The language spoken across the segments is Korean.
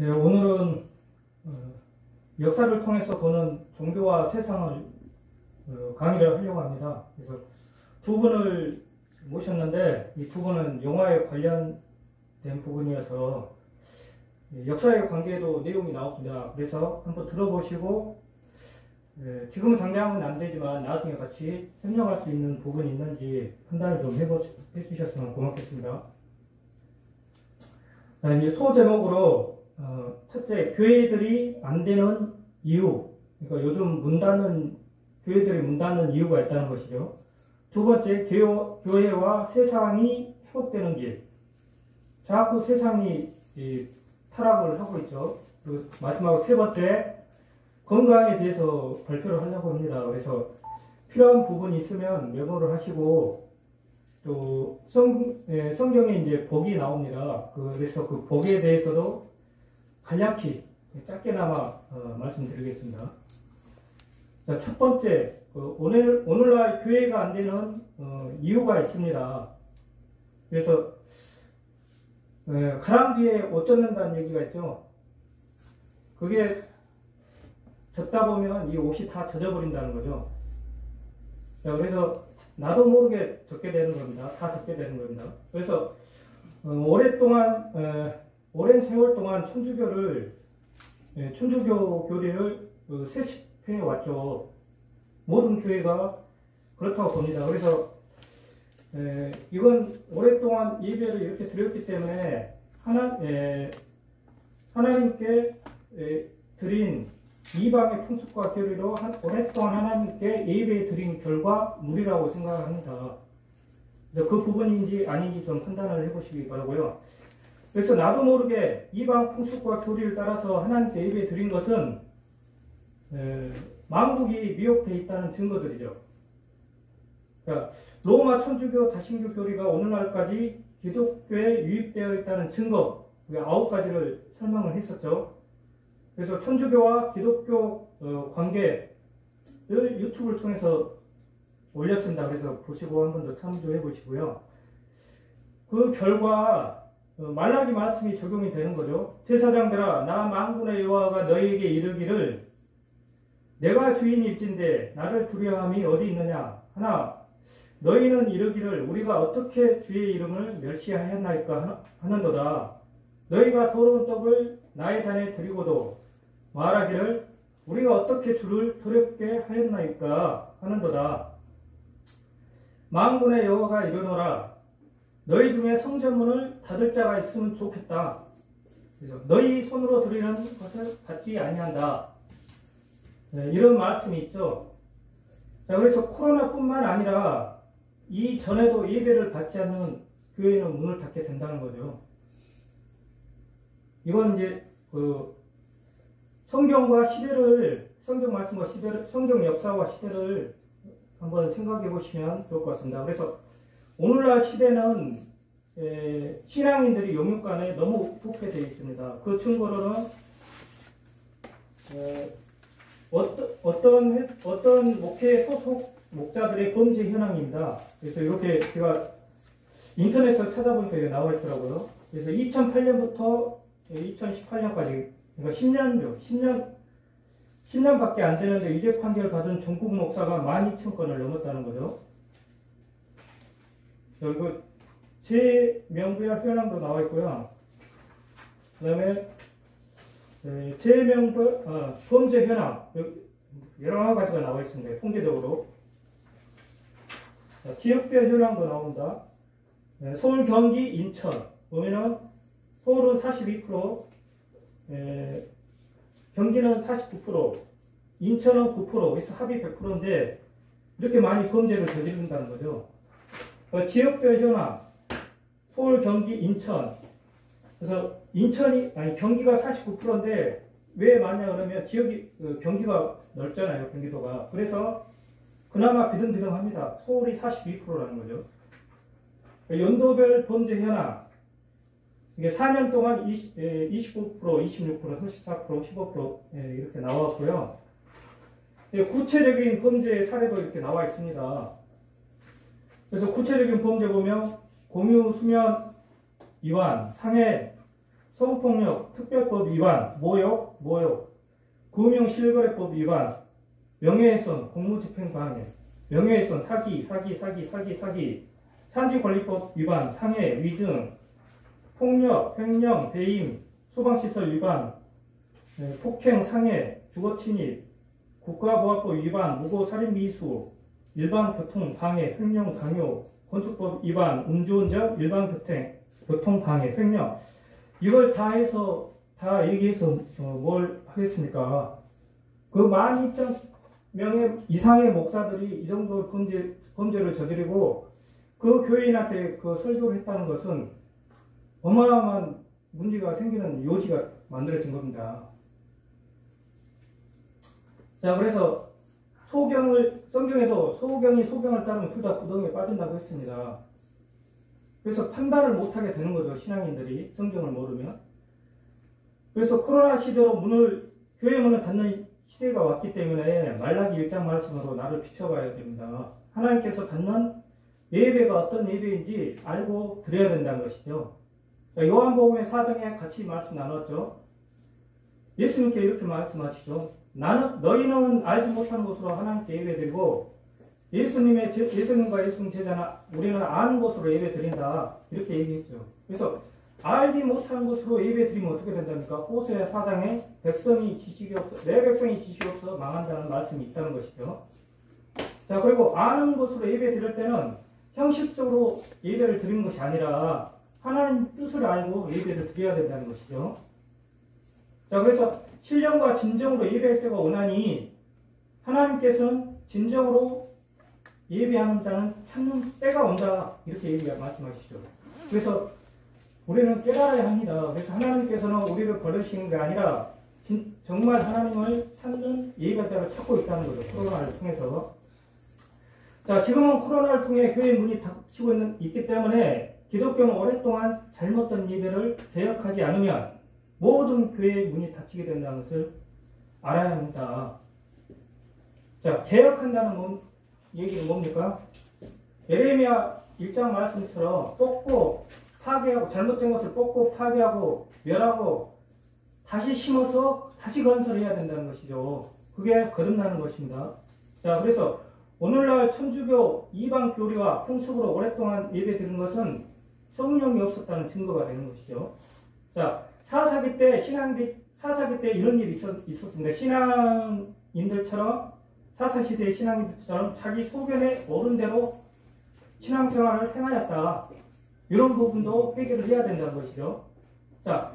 네, 오늘은 역사를 통해서 보는 종교와 세상을 강의를 하려고 합니다. 그래서 두 분을 모셨는데 이 두 분은 영화에 관련된 부분이어서 역사의 관계에도 내용이 나옵니다. 그래서 한번 들어보시고 지금은 당장은 안 되지만 나중에 같이 협력할 수 있는 부분이 있는지 판단을 좀 해주셨으면 고맙겠습니다. 이제 소제목으로 첫째, 교회들이 안 되는 이유. 그러니까 요즘 교회들이 문 닫는 이유가 있다는 것이죠. 두 번째, 교회와 세상이 회복되는 길. 자꾸 세상이 타락을 하고 있죠. 그리고 마지막으로 세 번째, 건강에 대해서 발표를 하려고 합니다. 그래서 필요한 부분이 있으면 메모를 하시고, 또 성경에 이제 복이 나옵니다. 그래서 그 복에 대해서도 간략히 짧게나마 말씀드리겠습니다. 자, 첫 번째, 오늘날 교회가 안 되는 이유가 있습니다. 그래서 가랑 뒤에 옷 젖는다는 얘기가 있죠. 그게 젖다 보면 이 옷이 다 젖어버린다는 거죠. 자, 그래서 나도 모르게 젖게 되는 겁니다. 다 젖게 되는 겁니다. 그래서 오랜 세월 동안 천주교 교리를 세습해 왔죠. 모든 교회가 그렇다고 봅니다. 그래서 이건 오랫동안 예배를 이렇게 드렸기 때문에 하나님께 드린 이방의 풍습과 교리로 오랫동안 하나님께 예배 드린 결과물이라고 생각합니다. 그래서 그 부분인지 아닌지 좀 판단을 해보시기 바라고요. 그래서 나도 모르게 이방 풍습과 교리를 따라서 하나님께 예배 드린 것은 만국이 미혹되어 있다는 증거들이죠. 그러니까 로마 천주교 다신교 교리가 오늘날까지 기독교에 유입되어 있다는 증거, 9가지를 설명을 했었죠. 그래서 천주교와 기독교 관계를 유튜브를 통해서 올렸습니다. 그래서 보시고 한 번 더 참조해 보시고요. 그 결과 말라기 말씀이 적용이 되는 거죠. 제사장들아, 나 만군의 여호와가 너희에게 이르기를 내가 주인일진데 나를 두려워함이 어디 있느냐 하나 너희는 이르기를 우리가 어떻게 주의 이름을 멸시하였나이까 하는도다. 너희가 더러운 떡을 나의 단에 드리고도 말하기를 우리가 어떻게 주를 더럽게 하였나이까 하는도다. 만군의 여호와가 이르노라 너희 중에 성전문을 닫을 자가 있으면 좋겠다. 그래서 너희 손으로 드리는 것을 받지 아니한다. 이런 말씀이 있죠. 자, 그래서 코로나뿐만 아니라 이전에도 예배를 받지 않는 교회는 문을 닫게 된다는 거죠. 이건 이제 성경 말씀과 시대를, 성경 역사와 시대를 한번 생각해 보시면 좋을 것 같습니다. 그래서 오늘날 시대는 신앙인들이 영육간에 너무 부패되어 있습니다. 그 증거로는 어떤 목회 소속 목자들의 범죄 현황입니다. 그래서 이렇게 제가 인터넷에서 찾아보니까 이게 나와 있더라고요. 그래서 2008년부터 2018년까지, 그러니까 10년밖에 안 되는데 유죄 판결 받은 전국 목사가 12,000건을 넘었다는 거죠. 그리고 제 명부야 현황도 나와 있고요. 그 다음에 제 명부 범죄 현황 여러 가지가 나와 있습니다. 통계적으로. 지역별 현황도 나옵니다. 서울, 경기, 인천 보면은 서울은 42%, 경기는 49%, 인천은 9%, 그래서 합이 100%인데 이렇게 많이 범죄를 저지른다는 거죠. 지역별 현황, 서울, 경기, 인천. 그래서 경기가 49%인데 왜 많냐 그러면 경기가 넓잖아요, 경기도가. 그래서 그나마 비등비등합니다. 서울이 42%라는 거죠. 연도별 범죄 현황. 이게 4년 동안 29%, 26%, 34%, 15% 이렇게 나왔고요. 구체적인 범죄 사례도 이렇게 나와 있습니다. 그래서 구체적인 범죄 보면 공유, 수면, 이완, 상해, 성폭력, 특별법 위반, 모욕, 금융실거래법 위반, 명예훼손, 공무집행 방해, 명예훼손, 사기, 산지관리법 위반, 상해, 위증, 폭력, 횡령, 배임, 소방시설 위반, 폭행, 상해, 주거침입, 국가보안법 위반, 무고살인 미수, 일반교통 방해, 횡령, 강요, 건축법 위반, 음주운전, 일반교통 방해, 횡령. 이걸 다 해서 다 얘기해서 뭘 하겠습니까? 그 12,000명의 이상의 목사들이 이 정도 범죄를 저지르고 그 교인한테 그 설교를 했다는 것은 어마어마한 문제가 생기는 요지가 만들어진 겁니다. 자, 그래서 성경에도 소경이 소경을 따르면 둘 다 구덩이에 빠진다고 했습니다. 그래서 판단을 못하게 되는 거죠. 신앙인들이 성경을 모르면. 그래서 코로나 시대로 교회 문을 닫는 시대가 왔기 때문에 말라기 1장 말씀으로 나를 비춰봐야 됩니다. 하나님께서 받는 예배가 어떤 예배인지 알고 드려야 된다는 것이죠. 요한복음의 4장에 같이 말씀 나눴죠. 예수님께 이렇게 말씀하시죠. 너희는 알지 못하는 것으로 하나님께 예배드리고 예수님과 예수님 제자나 우리는 아는 것으로 예배드린다. 이렇게 얘기했죠. 그래서 알지 못하는 것으로 예배드리면 어떻게 된답니까? 호세아 4장에 내 백성이 지식이 없어 망한다는 말씀이 있다는 것이죠. 자, 그리고 아는 것으로 예배드릴 때는 형식적으로 예배를 드리는 것이 아니라 하나님 뜻을 알고 예배를 드려야 된다는 것이죠. 자, 그래서 신령과 진정으로 예배할 때가 오나니 하나님께서는 진정으로 예배하는 자는 찾는 때가 온다. 이렇게 말씀하시죠. 그래서 우리는 깨달아야 합니다. 그래서 하나님께서는 우리를 버리시는 게 아니라 정말 하나님을 찾는 예배자를 찾고 있다는 거죠. 코로나를 통해서. 자, 지금은 코로나를 통해 교회 문이 닫히고 있기 때문에 기독교는 오랫동안 잘못된 예배를 개혁하지 않으면 모든 교회의 문이 닫히게 된다는 것을 알아야 합니다. 자, 개혁한다는 얘기는 뭡니까? 예레미야 1장 말씀처럼 뽑고 파괴하고 잘못된 것을 뽑고 파괴하고 멸하고 다시 심어서 다시 건설해야 된다는 것이죠. 그게 거듭나는 것입니다. 자, 그래서 오늘날 천주교 이방 교리와 풍습으로 오랫동안 예배 드리는 것은 성령이 없었다는 증거가 되는 것이죠. 자, 사사기 때 이런 일이 있었습니다. 신앙인들처럼 사사시대의 신앙인들처럼 자기 소견에 옳은 대로 신앙생활을 행하였다. 이런 부분도 해결을 해야 된다는 것이죠. 자,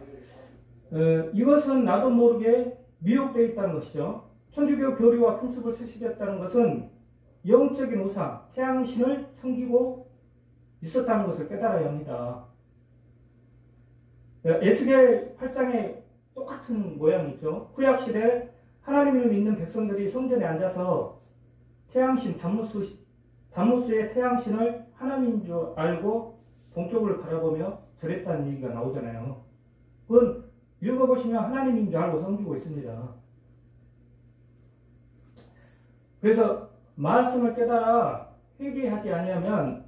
이것은 나도 모르게 미혹되어 있다는 것이죠. 천주교 교리와 풍습을 쓰시겠다는 것은 영적인 우상, 태양신을 섬기고 있었다는 것을 깨달아야 합니다. 에스겔 8장에 똑같은 모양이 있죠. 구약시대 하나님을 믿는 백성들이 성전에 앉아서 태양신, 담무스의 태양신을 하나님인 줄 알고 동쪽을 바라보며 절했다는 얘기가 나오잖아요. 그건 읽어보시면 하나님인 줄 알고 섬기고 있습니다. 그래서 말씀을 깨달아 회개하지 아니하면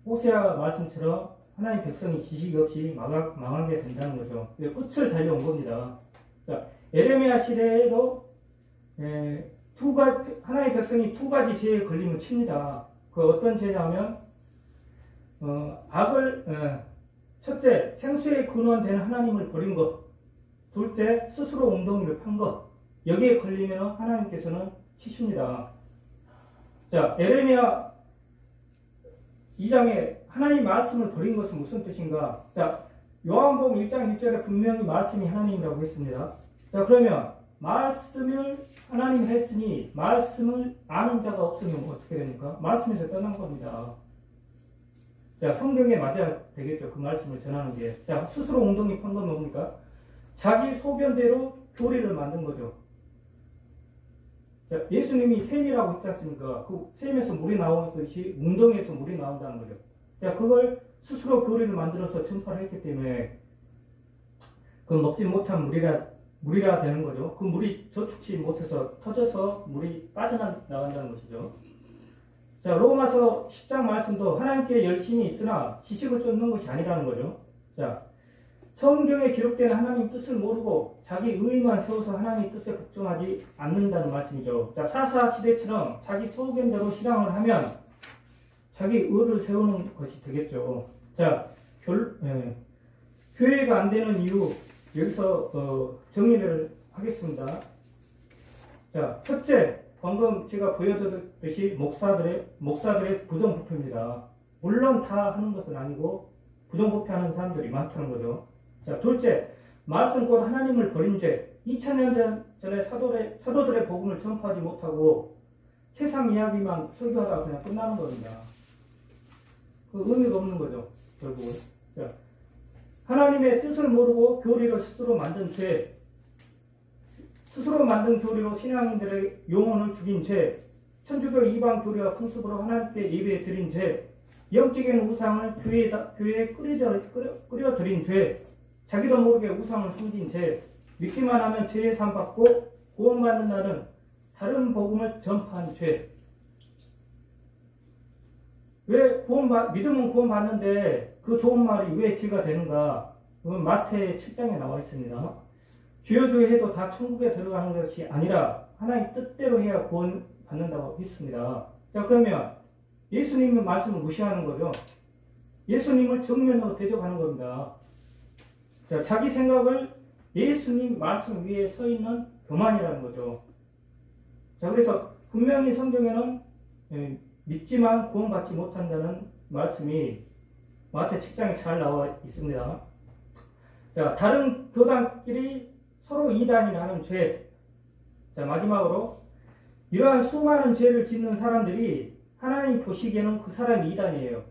호세아 말씀처럼 하나님 백성이 지식이 없이 망하게 된다는 거죠. 끝을 달려온 겁니다. 자, 에레미야 시대에도 하나님의 백성이 두 가지 죄에 걸리면 칩니다. 그 어떤 죄냐면 첫째, 생수의 근원되는 하나님을 버린 것. 둘째, 스스로 웅덩이를 판 것. 여기에 걸리면 하나님께서는 치십니다. 자, 에레미야 2장에 하나님 말씀을 버린 것은 무슨 뜻인가? 자, 요한복음 1장 1절에 분명히 말씀이 하나님이라고 했습니다. 자, 그러면 말씀을 하나님을 했으니 말씀을 아는 자가 없으면 어떻게 됩니까? 말씀에서 떠난 겁니다. 자, 성경에 맞아야 되겠죠. 그 말씀을 전하는 게. 자, 스스로 웅덩이 판 건 뭡니까? 자기 소견대로 교리를 만든 거죠. 자, 예수님이 샘이라고 했지 않습니까? 그 샘에서 물이 나오듯이 웅덩이에서 물이 나온다는 거죠. 자, 그걸 스스로 교리를 만들어서 전파를 했기 때문에 그 먹지 못한 물이라 되는 거죠. 그 물이 저축치 못해서 터져서 물이 빠져나간다는 것이죠. 자, 로마서 10장 말씀도 하나님께 열심히 있으나 지식을 쫓는 것이 아니라는 거죠. 자, 성경에 기록된 하나님 뜻을 모르고 자기 의만 세워서 하나님 뜻에 복종하지 않는다는 말씀이죠. 자, 사사시대처럼 자기 소견대로 신앙을 하면 자기 의를 세우는 것이 되겠죠. 자, 교회가 안 되는 이유 여기서 정리를 하겠습니다. 자, 첫째, 방금 제가 보여드렸듯이 목사들의 부정부패입니다. 물론 다 하는 것은 아니고 부정부패하는 사람들이 많다는 거죠. 자, 둘째, 말씀곧 하나님을 버린 죄. 2000년 전에 사도들의 복음을 전파하지 못하고 세상 이야기만 설교하다가 그냥 끝나는 겁니다. 그 의미가 없는 거죠, 결국은. 자, 하나님의 뜻을 모르고 교리를 스스로 만든 죄, 스스로 만든 교리로 신앙인들의 영혼을 죽인 죄, 천주교 이방 교리와 풍습으로 하나님께 예배 드린 죄, 영적인 우상을 교회에 끓여드린 죄, 자기도 모르게 우상을 섬긴 죄, 믿기만 하면 죄의 상 받고 구원받는다는 다른 복음을 전파한 죄. 왜 믿음은 구원받는데 그 좋은 말이 왜 죄가 되는가? 그건 마태 7장에 나와 있습니다. 주여 주여 해도 다 천국에 들어가는 것이 아니라 하나님 뜻대로 해야 구원받는다고 했습니다. 자, 그러면 예수님의 말씀을 무시하는 거죠. 예수님을 정면으로 대적하는 겁니다. 자, 자기 생각을 예수님 말씀 위에 서 있는 교만이라는 거죠. 자, 그래서 분명히 성경에는 믿지만 구원받지 못한다는 말씀이 마태 7장에 잘 나와 있습니다. 자, 다른 교단끼리 서로 이단이 나는 죄. 자, 마지막으로 이러한 수많은 죄를 짓는 사람들이 하나님 보시기에는 그 사람이 이단이에요.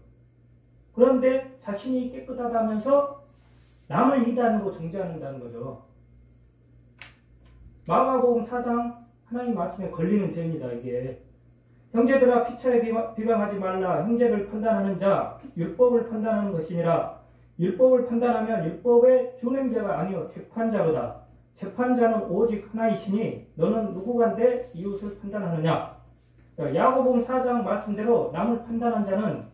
그런데 자신이 깨끗하다면서 남을 이단으로 정죄한다는 거죠. 마가복음 4장 하나님 말씀에 걸리는 죄입니다. 이게 형제들아 피차에 비방하지 말라. 형제를 판단하는 자 율법을 판단하는 것이니라. 율법을 판단하면 율법의 준행자가 아니요 재판자로다. 재판자는 오직 하나이시니 너는 누구간데 이웃을 판단하느냐. 야고보음 4장 말씀대로 남을 판단한 자는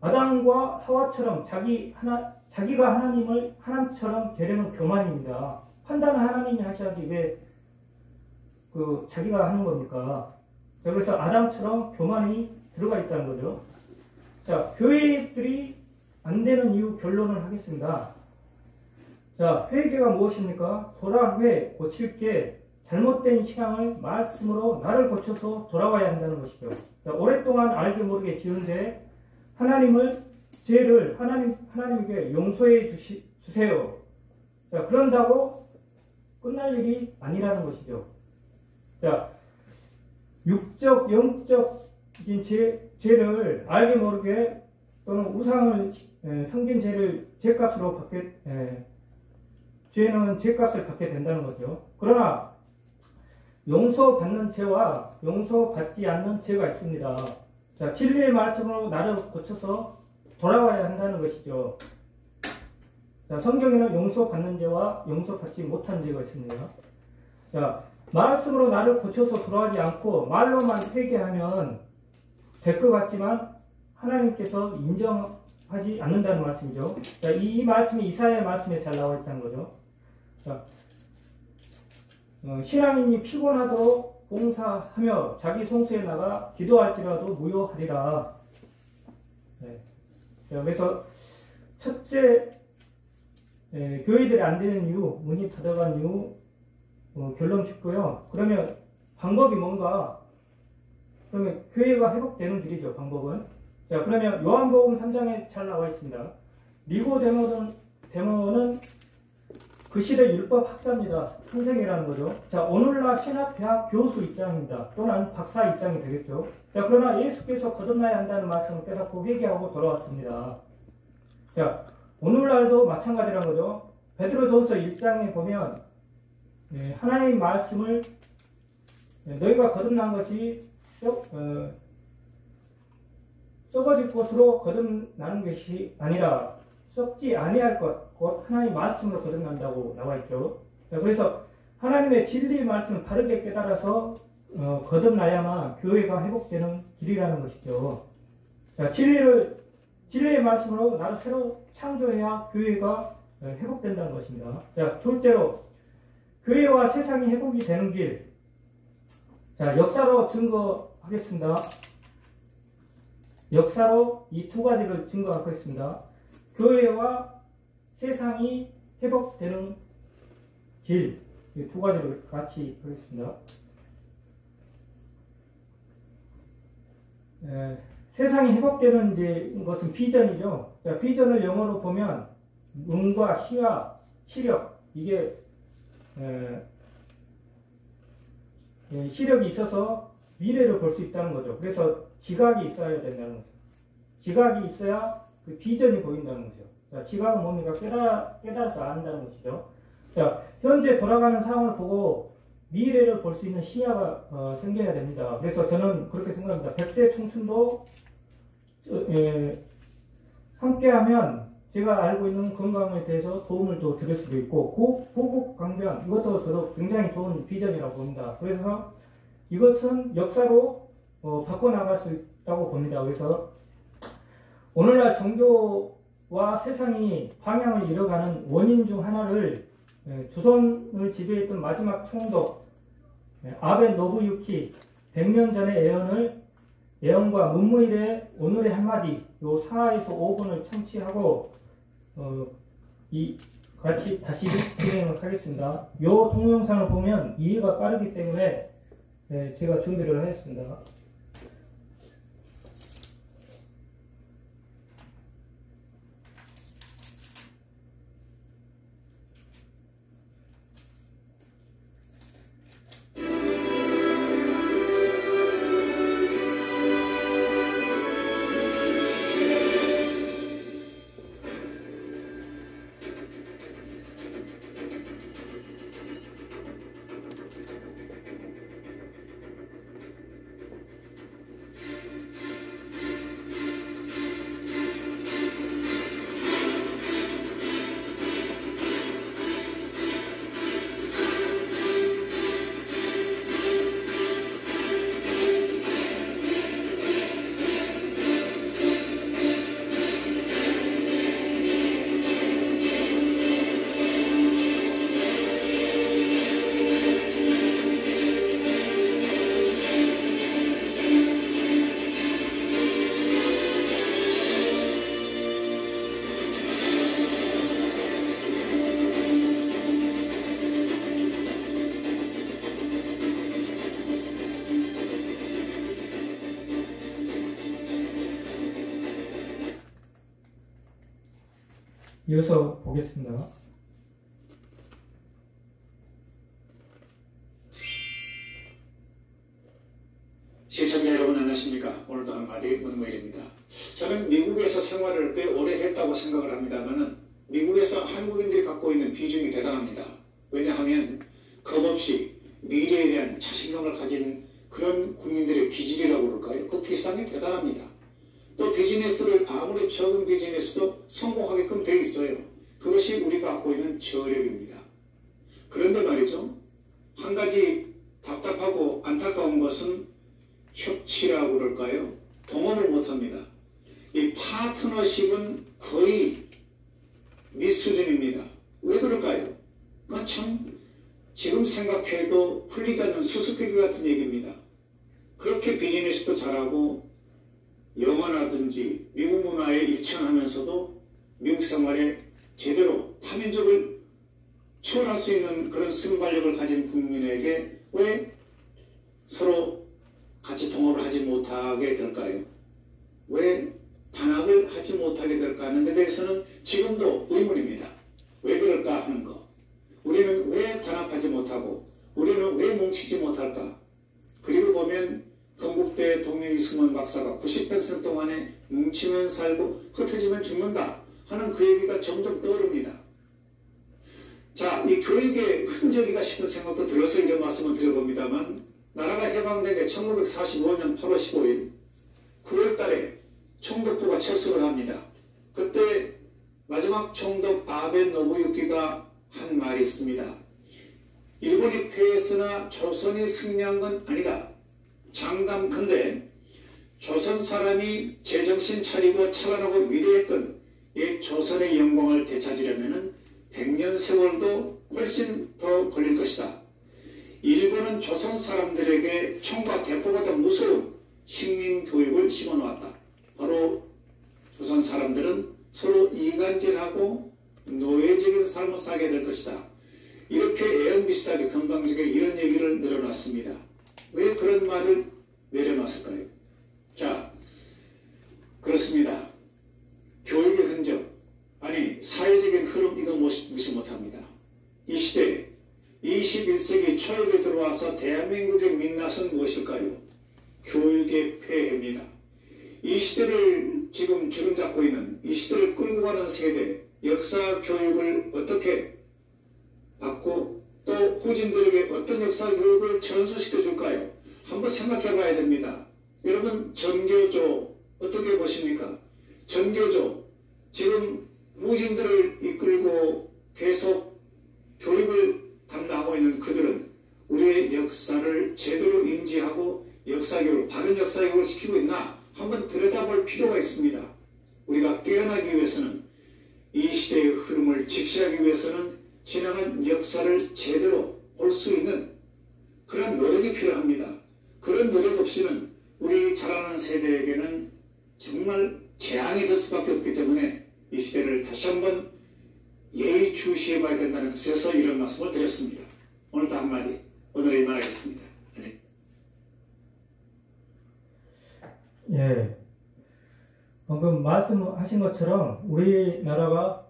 아담과 하와처럼 자기가 하나님을 하나님처럼 되려는 교만입니다. 판단은 하나님이 하셔야지 왜 자기가 하는 겁니까? 자, 그래서 아담처럼 교만이 들어가 있다는 거죠. 자, 교회들이 안 되는 이유 결론을 하겠습니다. 자, 회개가 무엇입니까? 돌아회, 고칠 게 잘못된 신앙을 말씀으로 나를 고쳐서 돌아와야 한다는 것이죠. 자, 오랫동안 알게 모르게 지은 죄를 하나님에게 용서해 주세요. 자, 그런다고 끝날 일이 아니라는 것이죠. 자, 육적, 영적인 죄를 알게 모르게 또는 우상을 섬긴 죄는 죄값을 받게 된다는 거죠. 그러나 용서받는 죄와 용서받지 않는 죄가 있습니다. 자, 진리의 말씀으로 나를 고쳐서 돌아와야 한다는 것이죠. 자, 성경에는 용서받는 죄와 용서받지 못한 죄가 있습니다. 자, 말씀으로 나를 고쳐서 돌아가지 않고 말로만 회개하면 될 것 같지만 하나님께서 인정하지 않는다는 말씀이죠. 자, 이 말씀이 이사야의 말씀에 잘 나와 있다는 거죠. 자, 신앙인이 피곤하도록 봉사하며 자기 성소에 나가 기도할지라도 무효하리라. 네. 자, 그래서 첫째, 교회들이 안 되는 이유, 문이 닫아간 이유 결론 짓고요. 그러면 방법이 뭔가? 그러면 교회가 회복되는 길이죠. 방법은. 자, 그러면 요한복음 3장에 잘 나와 있습니다. 니고데모는 그 시대 율법 학자입니다. 선생이라는 거죠. 자, 오늘날 신학대학 교수 입장입니다. 또는 박사 입장이 되겠죠. 자, 그러나 예수께서 거듭나야 한다는 말씀을 깨닫고 회개하고 돌아왔습니다. 자, 오늘날도 마찬가지라는 거죠. 베드로전서 1장에 보면 하나님의 말씀을 너희가 거듭난 것이 썩어질 것으로 거듭나는 것이 아니라 썩지 아니할 것, 곧 하나님의 말씀으로 거듭난다고 나와 있죠. 자, 그래서 하나님의 진리의 말씀을 바르게 깨달아서 거듭나야만 교회가 회복되는 길이라는 것이죠. 자, 진리의 말씀으로 나를 새로 창조해야 교회가 회복된다는 것입니다. 자, 둘째로 교회와 세상이 회복이 되는 길. 자, 역사로 증거하겠습니다. 역사로 이 두 가지를 증거하겠습니다. 교회와 세상이 회복되는 길. 이 두 가지를 같이 하겠습니다. 세상이 회복되는 이제 것은 비전이죠. 자, 비전을 영어로 보면 눈과 시야, 시력, 이게 시력이 있어서 미래를 볼 수 있다는 거죠. 그래서 지각이 있어야 된다는 거죠. 지각이 있어야 그 비전이 보인다는 거죠. 자, 지각은 뭡니까? 깨달아서 안다는 것이죠. 자, 현재 돌아가는 상황을 보고 미래를 볼 수 있는 시야가 생겨야 됩니다. 그래서 저는 그렇게 생각합니다. 100세 청춘도 함께하면 제가 알고 있는 건강에 대해서 도움을 또 드릴 수도 있고, 고국 강변, 이것도 저도 굉장히 좋은 비전이라고 봅니다. 그래서 이것은 역사로 바꿔나갈 수 있다고 봅니다. 그래서 오늘날 종교와 세상이 방향을 잃어가는 원인 중 하나를 조선을 지배했던 마지막 총독 아베 노부유키 100년 전의 예언과 문무일의 오늘의 한마디 요 4에서 5분을 청취하고 같이 다시 진행을 하겠습니다. 요 동영상을 보면 이해가 빠르기 때문에 제가 준비를 하겠습니다. 이어서 보겠습니다. 시청자 여러분 안녕하십니까? 오늘도 한마디 문무일입니다. 저는 미국에서 생활을 꽤 오래 했다고 생각을 합니다만 미국에서 한국인들이 갖고 있는 비중이 대단합니다. 왜냐하면 겁없이 미래에 대한 자신감을 가진 그런 국민들의 기질이라고 그럴까요? 그 필상이 대단합니다. 또 비즈니스를 아무리 적은 비즈니스도 성공하게끔 돼 있어요. 그것이 우리가 갖고 있는 저력입니다. 그런데 말이죠. 한 가지 답답하고 안타까운 것은 협치라고 그럴까요? 동업을 못합니다. 이 파트너십은 거의 미수준입니다. 왜 그럴까요? 그건 참 지금 생각해도 풀리지 않는 수수께끼 같은 얘기입니다. 그렇게 비즈니스도 잘하고 영어라든지 미국 문화에 일천하면서도 미국 생활에 제대로 타민족을 추월할 수 있는 그런 순발력을 가진 국민에게 왜 서로 같이 통합을 하지 못하게 될까요? 왜 단합을 하지 못하게 될까 하는 데 대해서는 지금도 의문입니다. 왜 그럴까 하는 거. 우리는 왜 단합하지 못하고 우리는 왜 뭉치지 못할까? 그리고 보면 건국대 동명이승만 박사가 90평생 동안에 뭉치면 살고 흩어지면 죽는다 하는 그 얘기가 점점 떠오릅니다. 자, 이 교육의 흔적이다 싶은 생각도 들어서 이런 말씀을 드려봅니다만 나라가 해방된 게 1945년 8월 15일 9월 달에 총독부가 철수를 합니다. 그때 마지막 총독 아베 노부유키가 한 말이 있습니다. 일본이 패했으나 조선이 승리한 건 아니다. 장담컨대 조선 사람이 제정신 차리고 찬란하고 위대했던 이 조선의 영광을 되찾으려면 100년 세월도 훨씬 더 걸릴 것이다. 일본은 조선 사람들에게 총과 대포보다 무서운 식민교육을 심어놓았다. 바로 조선 사람들은 서로 이간질하고 노예적인 삶을 살게 될 것이다. 이렇게 애연비슷하게 건방지게 이런 얘기를 내려놨습니다. 왜 그런 말을 내려놨을까요? 자, 그렇습니다. 교육의 흔적, 아니 사회적인 흐름, 이거 무시 못합니다. 이 시대에 21세기 초입에 들어와서 대한민국의 민낯은 무엇일까요? 교육의 폐해입니다. 이 시대를 지금 주름잡고 있는, 이 시대를 끌고 가는 세대, 역사 교육을 어떻게 받고 또 후진들에게 어떤 역사 교육을 전수시켜 줄까요? 한번 생각해 봐야 됩니다. 여러분, 전교조 어떻게 보십니까? 전교조, 지금 후진들을 이끌고 계속 교육을 담당하고 있는 그들은 우리의 역사를 제대로 인지하고 역사교육을, 바른 역사교육을 시키고 있나 한번 들여다볼 필요가 있습니다. 우리가 깨어나기 위해서는, 이 시대의 흐름을 직시하기 위해서는 지나간 역사를 제대로 볼 수 있는 그런 노력이 필요합니다. 그런 노력 없이는 우리 자라는 세대에게는 정말 재앙이 될 수밖에 없기 때문에 이 시대를 다시 한번 예의주시해 봐야 된다는 뜻에서 이런 말씀을 드렸습니다. 오늘도 한마디, 오늘 이만하겠습니다. 네. 예. 방금 말씀하신 것처럼 우리나라가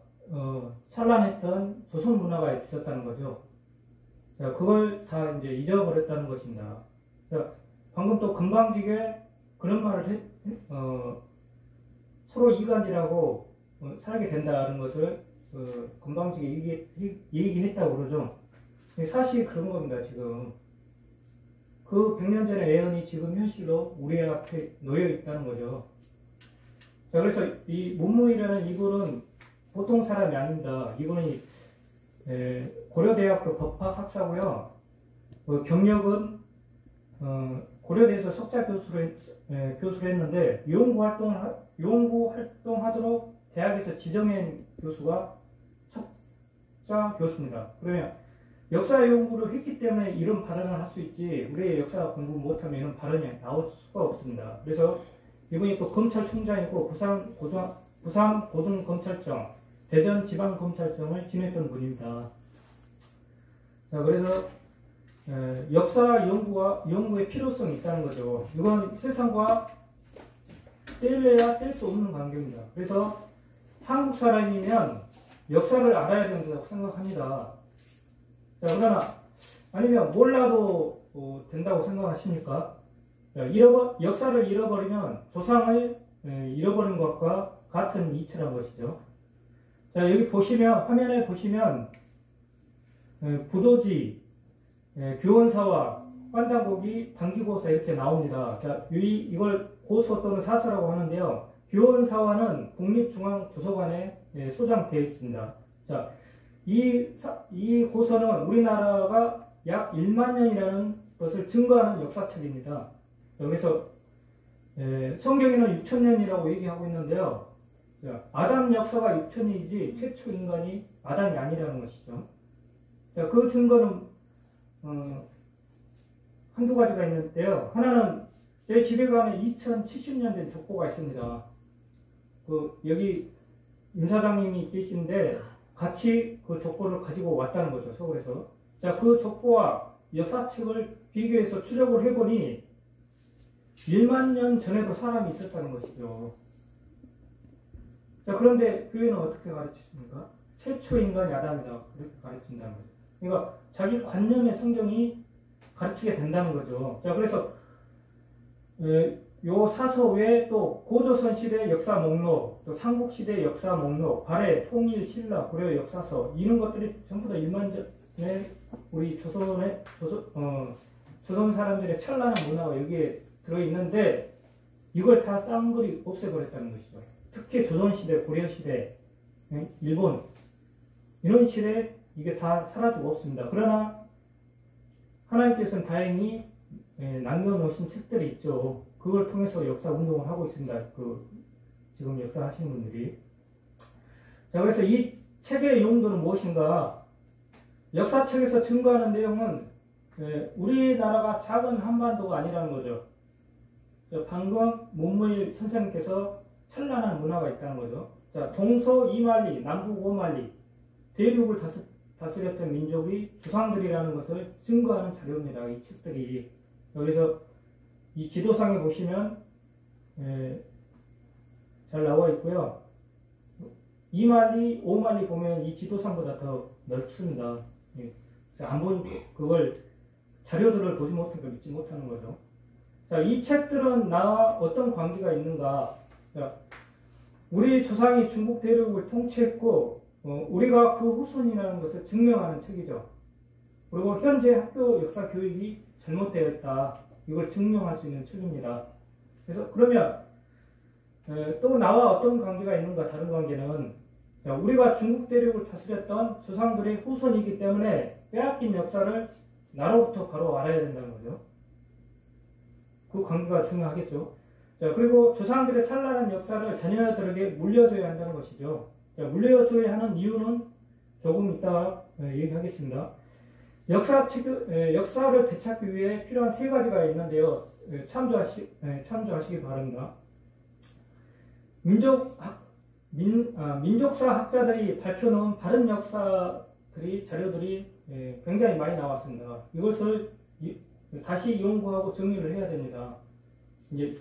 찬란했던 조선 문화가 있었다는 거죠. 자, 그걸 다 이제 잊어버렸다는 것입니다. 자, 방금 또 건방지게 그런 말을 서로 이간질하고 살게 된다는 것을 건방지게 얘기했다고 그러죠. 사실 그런 겁니다. 지금 그 100년 전의 예언이 지금 현실로 우리 앞에 놓여 있다는 거죠. 자, 그래서 이 문무일이라는 이분은 보통 사람이 아닙니다. 이분이 고려대학교 법학학사고요. 경력은 고려대에서 석자 교수를 했는데 연구 활동하도록 대학에서 지정한 교수가 석자 교수입니다. 그러면 역사 연구를 했기 때문에 이런 발언을 할 수 있지, 우리의 역사 공부 못하면 이런 발언이 나올 수가 없습니다. 그래서 이분이 또 검찰총장이고 부산고등검찰청, 대전지방검찰청을 지냈던 분입니다. 자, 그래서 역사 연구의 필요성이 있다는 거죠. 이건 세상과 뗄래야 뗄 수 없는 관계입니다. 그래서 한국 사람이면 역사를 알아야 된다고 생각합니다. 자, 그러나 아니면 몰라도 된다고 생각하십니까? 자, 역사를 잃어버리면 조상을 잃어버린 것과 같은 이치란 것이죠. 자, 여기 보시면, 화면에 보시면 부도지, 교원사와 환단고기, 단기고사 이렇게 나옵니다. 자, 이걸 고서 또는 사서라고 하는데요. 교원사화는 국립중앙도서관에 소장되어 있습니다. 자, 이 고서는 우리나라가 약 1만 년이라는 것을 증거하는 역사책입니다. 여기서 성경에는 6,000년이라고 얘기하고 있는데요. 자, 아담 역사가 6,000년이지 최초 인간이 아담이 아니라는 것이죠. 자, 그 증거는 한두 가지가 있는데요. 하나는 제 집에 가면 2070년 된 족보가 있습니다. 여기 임 사장님이 계시는데 같이 그 족보를 가지고 왔다는 거죠, 서울에서. 자, 그 족보와 역사책을 비교해서 추적을 해보니 1만 년 전에도 사람이 있었다는 것이죠. 자, 그런데 교회는 어떻게 가르치십니까? 최초 인간이 아담이다. 그렇게 가르친다는 거죠. 그러니까 자기 관념의 성경이 가르치게 된다는 거죠. 자, 그래서 요 사서 외에 또 고조선 시대 역사 목록, 또 삼국 시대 역사 목록, 발해, 통일, 신라, 고려 역사서, 이런 것들이 전부 다 1만 전에 우리 조선 사람들의 찬란한 문화가 여기에 들어있는데 이걸 다 쌍그리 없애버렸다는 것이죠. 특히 조선시대, 고려시대, 일본 이런 시대에 이게 다 사라지고 없습니다. 그러나 하나님께서는 다행히 남겨놓으신 책들이 있죠. 그걸 통해서 역사 운동을 하고 있습니다. 지금 역사 하시는 분들이. 자, 그래서 이 책의 용도는 무엇인가? 역사책에서 증거하는 내용은 우리나라가 작은 한반도가 아니라는 거죠. 방금 문무일 선생님께서 찬란한 문화가 있다는 거죠. 자, 동서 이만리, 남북 오만리, 대륙을 다스렸던 민족이 조상들이라는 것을 증거하는 자료입니다. 이 책들이. 여기서 이 지도상에 보시면 잘 나와 있고요. 이만리, 오만리 보면 이 지도상보다 더 넓습니다. 안 본 그걸 자료들을 보지 못하고 믿지 못하는 거죠. 자, 이 책들은 나와 어떤 관계가 있는가? 자, 우리 조상이 중국 대륙을 통치했고 우리가 그 후손이라는 것을 증명하는 책이죠. 그리고 현재 학교 역사 교육이 잘못되어 있다. 이걸 증명할 수 있는 책입니다. 그래서 그러면 또 나와 어떤 관계가 있는가? 다른 관계는 우리가 중국 대륙을 다스렸던 조상들의 후손이기 때문에 빼앗긴 역사를 나로부터 바로 알아야 된다는 거죠. 그 관계가 중요하겠죠. 자, 그리고 조상들의 찬란한 역사를 자녀들에게 물려줘야 한다는 것이죠. 자, 물려줘야 하는 이유는 조금 이따 얘기하겠습니다. 역사를 되찾기 위해 필요한 세 가지가 있는데요. 참조하시기 바랍니다. 민족사 학자들이 밝혀놓은 바른 역사들이 자료들이 굉장히 많이 나왔습니다. 이것을 다시 연구하고 정리를 해야 됩니다. 이제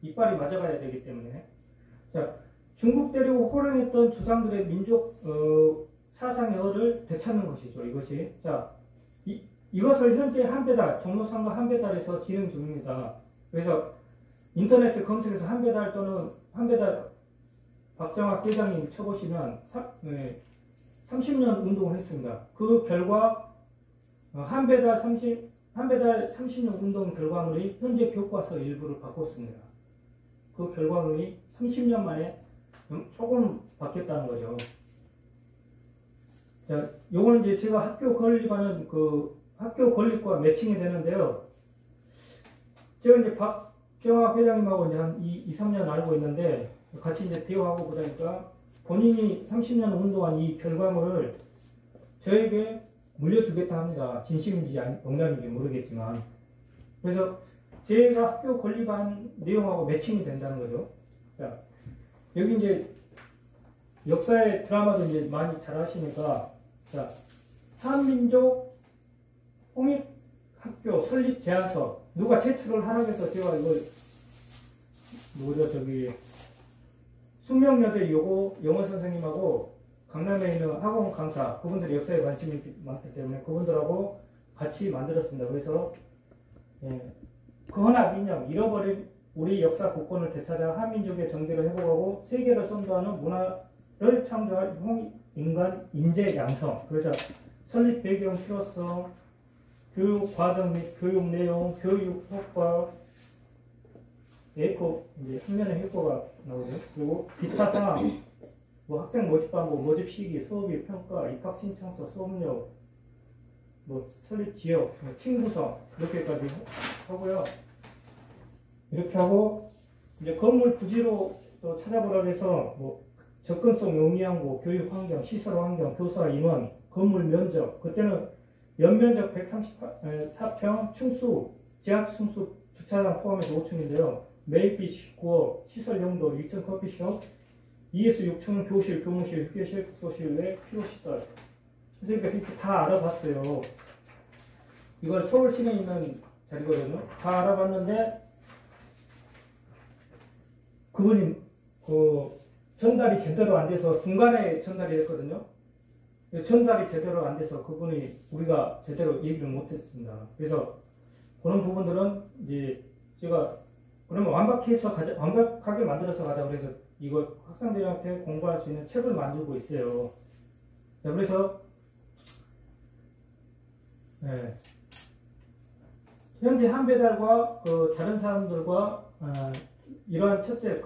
이빨이 맞아가야 되기 때문에. 자, 중국 대륙을 호령했던 조상들의 민족 사상의 허를 되찾는 것이죠. 이것이. 자, 이것을 현재 한배달, 종로상가 한배달에서 진행 중입니다. 그래서 인터넷에 검색해서 한배달 또는 한배달 박정학 회장님 쳐보시면 30년 운동을 했습니다. 그 결과 한배달 30년 운동 결과물이 현재 교과서 일부를 바꿨습니다. 그 결과물이 30년 만에 조금 바뀌었다는 거죠. 자, 요거는 이제 제가 학교 건립하는 학교 건립과 매칭이 되는데요. 제가 이제 박정학 회장님하고 이제 한 2-3년 알고 있는데 같이 이제 대화하고 그러니까 본인이 30년 운동한 이 결과물을 저에게 물려주겠다 합니다. 진심인지 농담인지 모르겠지만. 그래서 제가 학교 건립한 내용하고 매칭이 된다는 거죠. 자, 여기 이제 역사의 드라마도 이제 많이 잘 하시니까, 자, 한민족 홍익학교 설립 제안서. 누가 제출을 하라고 해서 제가 이걸, 숙명여대 영어 선생님하고 강남에 있는 학원 강사, 그분들이 역사에 관심이 많기 때문에 그분들하고 같이 만들었습니다. 그래서 근합 인형, 잃어버린 우리 역사 국권을 되찾아 한민족의 정대를 회복하고 세계를 선도하는 문화를 창조할 인간 인재 양성. 그래서 설립 배경, 필요성, 교육 과정 및 교육 내용, 교육 효과, A4 이제 학년의 효과가 나오죠. 그리고 기타 사항, 학생 모집 방법, 모집 시기, 수업이 평가, 입학 신청서, 수업료, 설립 지역, 팀 구성 이렇게까지 하고요. 이렇게 하고 이제 건물 부지로 또 찾아보라고 해서 접근성, 용이항구, 교육 환경, 시설 환경, 교사 인원, 건물 면적. 그때는 연면적 134평, 층수, 지하 층수 주차장 포함해서 5층인데요. 매입비 19억, 시설 용도 1층 커피숍, 2에서 6층은 교실, 교무실, 휴게실, 독서실 외 필요시설. 그래서 이렇게 다 알아봤어요. 이걸 서울 시내에 있는 자리거든요. 다 알아봤는데 그분이 전달이 제대로 안 돼서 중간에 전달이 됐거든요. 전달이 제대로 안 돼서 그분이 우리가 제대로 얘기를 못했습니다. 그래서 그런 부분들은 이제 제가 그러면 완벽하게 만들어서 가자. 그래서 이거 학생들한테 공부할 수 있는 책을 만들고 있어요. 자, 그래서 현재 한배달과 다른 사람들과 이러한 첫째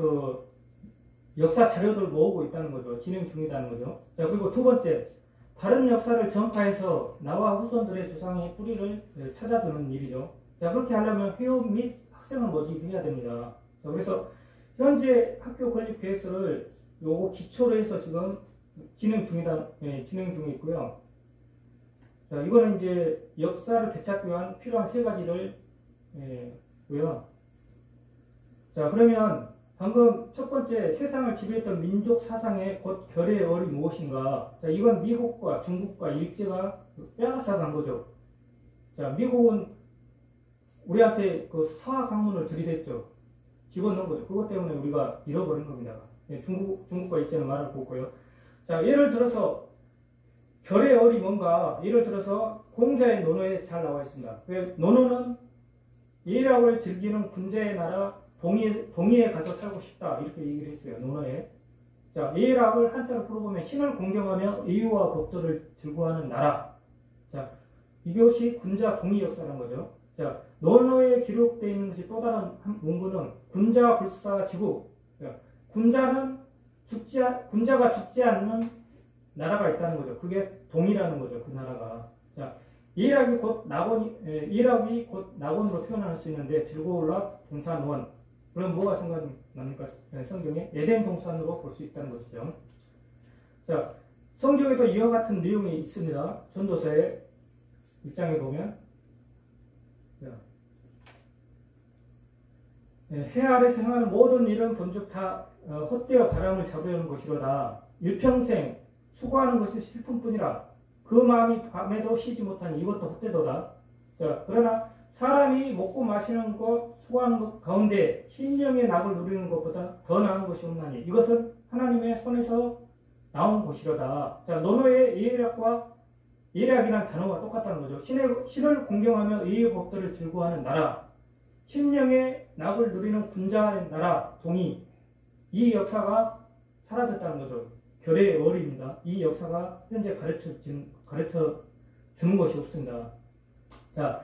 역사 자료들을 모으고 있다는 거죠. 진행 중이라는 거죠. 자, 그리고 두 번째, 바른 역사를 전파해서 나와 후손들의 조상의 뿌리를 찾아주는 일이죠. 자, 그렇게 하려면 회원 및 학생을 모집해야 됩니다. 자, 그래서 현재 학교 건립 계획서를 요거 기초로 해서 지금 진행 중에 있고요. 자, 이거는 이제 역사를 되찾기 위한 필요한 세 가지를 고요. 자, 그러면 방금 첫 번째 세상을 지배했던 민족 사상의 곧 결의 얼이 무엇인가? 자, 이건 미국과 중국과 일제가 빼앗아 간 거죠. 자, 미국은 우리한테 그 서학 학문을 들이댔죠. 집어넣은 거죠. 그것 때문에 우리가 잃어버린 겁니다. 중국과 일제는 말할 거 없고요. 자, 예를 들어서 결의 얼이 뭔가? 예를 들어서 공자의 논어에 잘 나와 있습니다. 논어는 예락을 즐기는 군자의 나라 동의에 가서 살고 싶다 이렇게 얘기를 했어요. 논어에. 자, 예락을 한자로 풀어보면 신을 공경하며 의유와 법도를 즐거워하는 나라. 자, 이것이 군자 동의 역사라는 거죠. 자, 논어에 기록되어 있는 것이 또 다른 문구는 군자 불사 지구. 군자가 죽지 않는 나라가 있다는 거죠. 그게 동이라는 거죠. 그 나라가. 자, 예락이 곧 낙원으로 표현할 수 있는데 즐거울라 동산원. 그럼 뭐가 생각납니까? 성경에 에덴 동산으로 볼 수 있다는 것이죠. 자, 성경에도 이와 같은 내용이 있습니다. 전도서의 1장에 보면 자, 해 아래서 행하는 모든 일은 본즉 다 헛되어 바람을 잡으려는 것이로다. 일평생 수고하는 것이 슬픔뿐이라. 그 마음이 밤에도 쉬지 못하니 이것도 헛되도다. 자, 그러나 사람이 먹고 마시는 것, 수고하는 것 가운데 신령의 낙을 누리는 것보다 더 나은 것이 없나니 이것은 하나님의 손에서 나온 것이로다. 자, 논어의 예락이란 단어가 똑같다는 거죠. 신을 공경하며 의의 법도를 즐거워하는 나라, 신령의 낙을 누리는 군자의 나라, 동의. 이 역사가 사라졌다는 거죠. 결의 얼입니다. 이 역사가 현재 가르쳐 주는 것이 없습니다. 자,